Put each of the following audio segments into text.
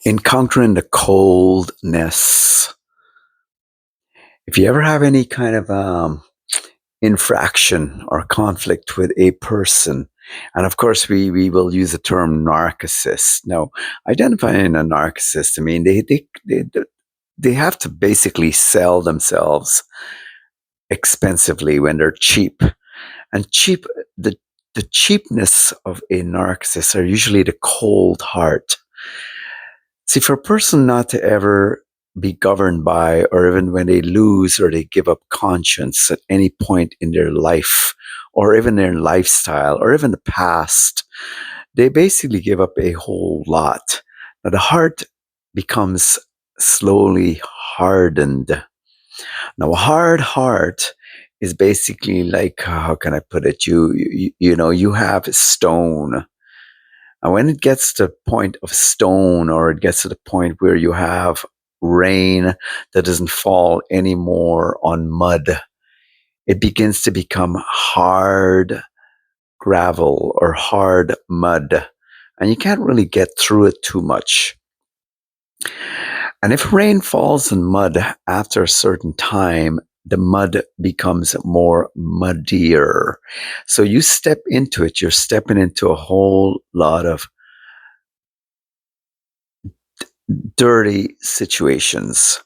Encountering the coldness. If you ever have any kind of infraction or conflict with a person, and of course we will use the term narcissist. Now, identifying a narcissist, I mean, they have to basically sell themselves expensively when they're cheap. And the cheapness of a narcissist are usually the cold heart. See, for a person not to ever be governed by, or even when they lose or they give up conscience at any point in their life, or even their lifestyle, or even the past, they basically give up a whole lot. Now, the heart becomes slowly hardened. Now, a hard heart is basically like, how can I put it? You have stone, and when it gets to the point of stone, or it gets to the point where you have rain that doesn't fall anymore on mud, it begins to become hard gravel or hard mud. And you can't really get through it too much. And if rain falls in mud after a certain time, the mud becomes more muddier. So you step into it, you're stepping into a whole lot of dirty situations.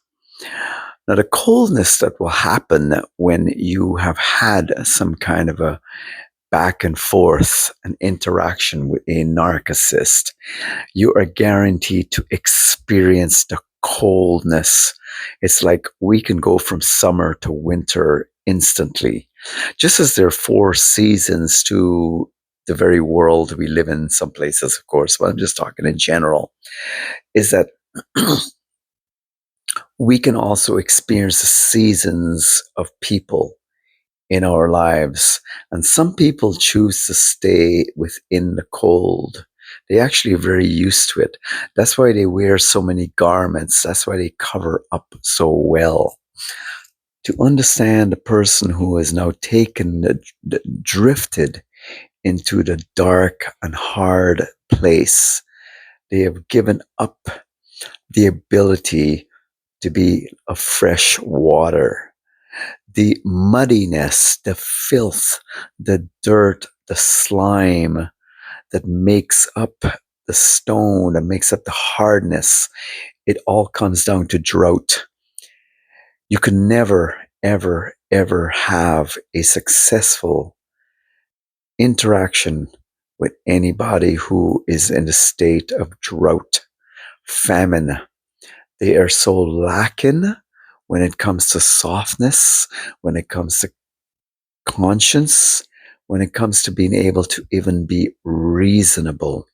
Now, the coldness that will happen when you have had some kind of a back and forth, an interaction with a narcissist, you are guaranteed to experience the coldness. It's like we can go from summer to winter instantly. Just as there are four seasons to the very world we live in, some places, of course, but I'm just talking in general, is that we can also experience the seasons of people in our lives. And some people choose to stay within the cold. They actually are very used to it. That's why they wear so many garments. That's why they cover up so well. To understand the person who has now drifted into the dark and hard place, they have given up the ability to be of fresh water. The muddiness, the filth, the dirt, the slime that makes up the stone, that makes up the hardness, it all comes down to drought. You can never, ever, ever have a successful interaction with anybody who is in a state of drought, famine. They are so lacking when it comes to softness, when it comes to conscience, when it comes to being able to even be reasonable.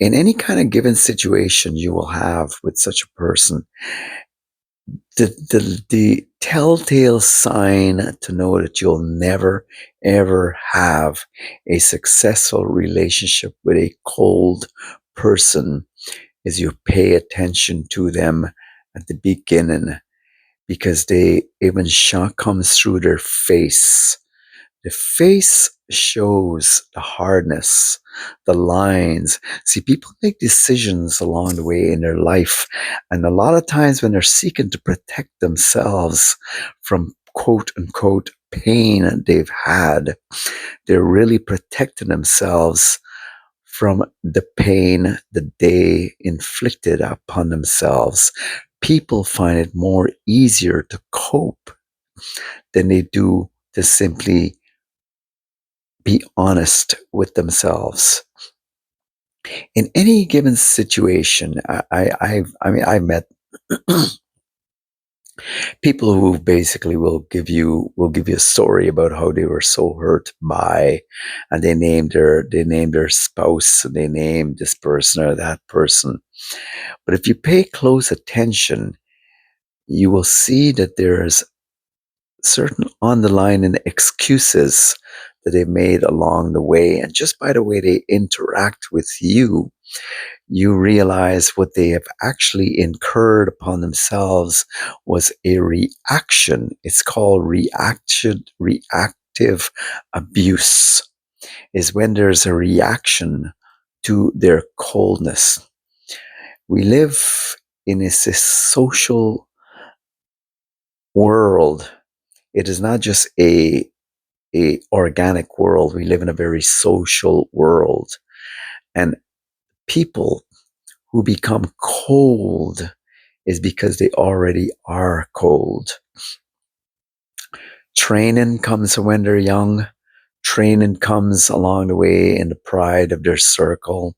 In any kind of given situation you will have with such a person, the telltale sign to know that you'll never, ever have a successful relationship with a cold person is you pay attention to them at the beginning, because they even shock comes through their face. The face shows the hardness, the lines. See, people make decisions along the way in their life, and a lot of times when they're seeking to protect themselves from quote unquote pain they've had, they're really protecting themselves from the pain that they inflicted upon themselves. People find it more easier to cope than they do to simply be honest with themselves. In any given situation, I've met people who basically will give you a story about how they were so hurt by, and they named their spouse, and they named this person or that person. But if you pay close attention, you will see that there's certain underlying excuses that they've made along the way. And just by the way they interact with you, you realize what they have actually incurred upon themselves was a reaction. It's called reactive abuse, is when there's a reaction to their coldness. We live in a social world. It is not just a organic world. We live in a very social world. And people who become cold is because they already are cold. Training comes when they're young. Training comes along the way in the pride of their circle.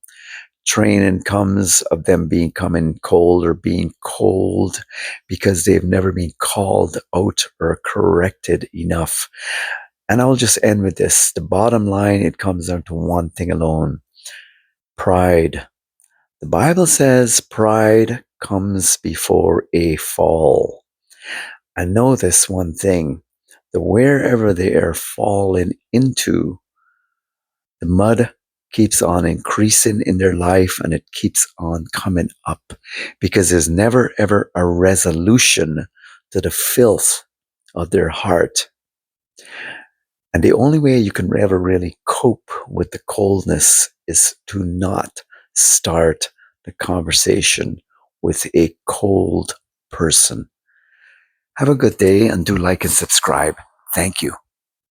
Training comes of them becoming cold or being cold because they've never been called out or corrected enough. And I'll just end with this. The bottom line, it comes down to one thing alone: pride. The Bible says pride comes before a fall. I know this one thing, that wherever they are falling into, the mud keeps on increasing in their life and it keeps on coming up because there's never ever a resolution to the filth of their heart. And the only way you can ever really cope with the coldness is to not start the conversation with a cold person. Have a good day and do like and subscribe. Thank you.